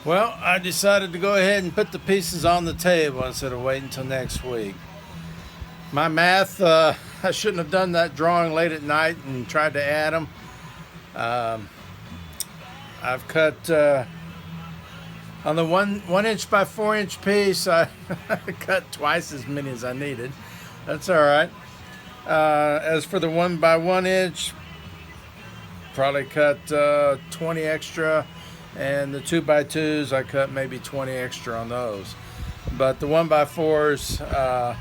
Well, I decided to go ahead and put the pieces on the table instead of waiting until next week. My math, I shouldn't have done that drawing late at night and tried to add them. Um, I've cut on the 1 inch by 4 inch piece. I cut twice as many as I needed. That's all right. As for the 1 by 1 inch, probably cut 20 extra, and the 2 by 2s I cut maybe 20 extra on those. But the 1 by 4s, I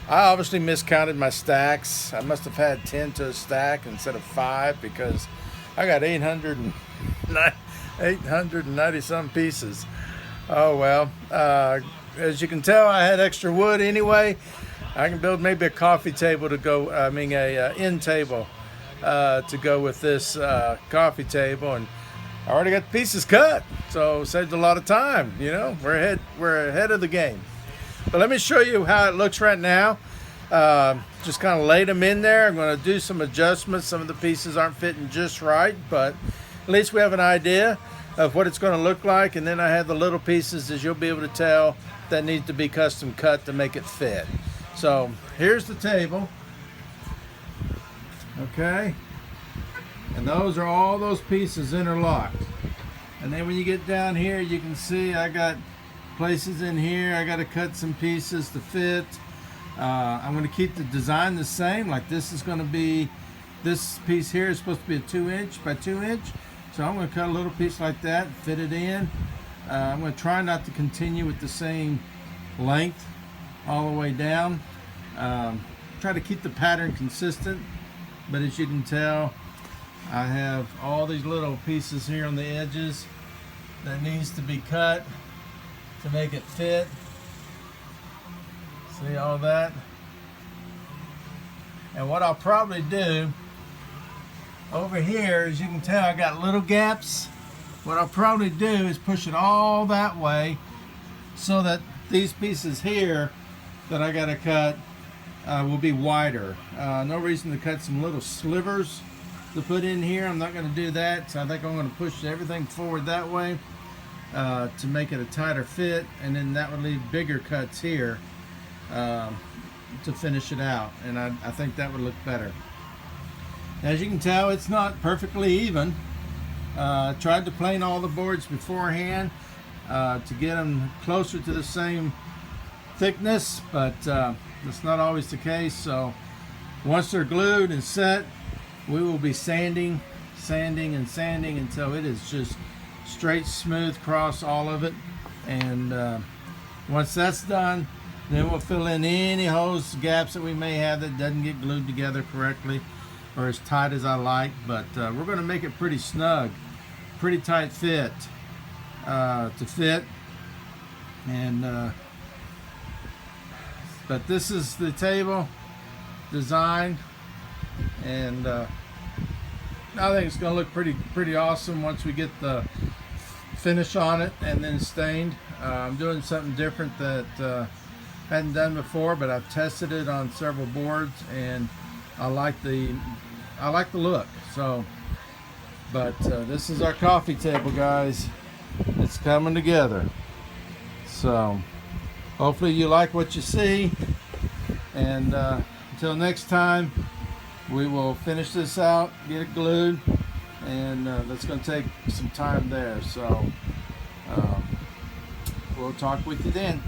obviously miscounted my stacks. I must have had 10 to a stack instead of 5 because I got 890 some pieces. Oh well. As you can tell, I had extra wood anyway. I can build maybe a coffee table to go. I mean, a end table to go with this coffee table, and I already got the pieces cut, so saved a lot of time. You know, we're ahead of the game. But let me show you how it looks right now. Just kind of laid them in there. I'm going to do some adjustments. Some of the pieces aren't fitting just right, but at least we have an idea of what it's going to look like. And then I have the little pieces, as you'll be able to tell, that need to be custom cut to make it fit. So here's the table. Okay. And those are all those pieces interlocked. And then when you get down here, you can see I got places in here. I got to cut some pieces to fit. I'm going to keep the design the same. Like this is going to be, this piece here is supposed to be a 2 inch by 2 inch. So I'm going to cut a little piece like that, fit it in. I'm going to try not to continue with the same length all the way down. Try to keep the pattern consistent. But as you can tell, I have all these little pieces here on the edges that needs to be cut to make it fit. See all that? And what I'll probably do over here, as you can tell, I got little gaps. What I'll probably do is push it all that way so that these pieces here that I got to cut will be wider. No reason to cut some little slivers to put in here. I'm not going to do that, so I think I'm going to push everything forward that way to make it a tighter fit, and then that would leave bigger cuts here to finish it out, and I think that would look better. As you can tell, it's not perfectly even. Tried to plane all the boards beforehand to get them closer to the same thickness, but that's not always the case. So once they're glued and set, we will be sanding and sanding until it is just straight smooth across all of it. And once that's done, then we'll fill in any holes, gaps that we may have that doesn't get glued together correctly or as tight as I like. But we're going to make it pretty snug, pretty tight fit to fit. And but this is the table design, and I think it's going to look pretty awesome once we get the finish on it and then stained. I'm doing something different that hadn't done before, but I've tested it on several boards, and I like the look. So, but this is our coffee table, guys. It's coming together. So hopefully you like what you see, and until next time, we will finish this out, get it glued, and that's going to take some time there. So we'll talk with you then.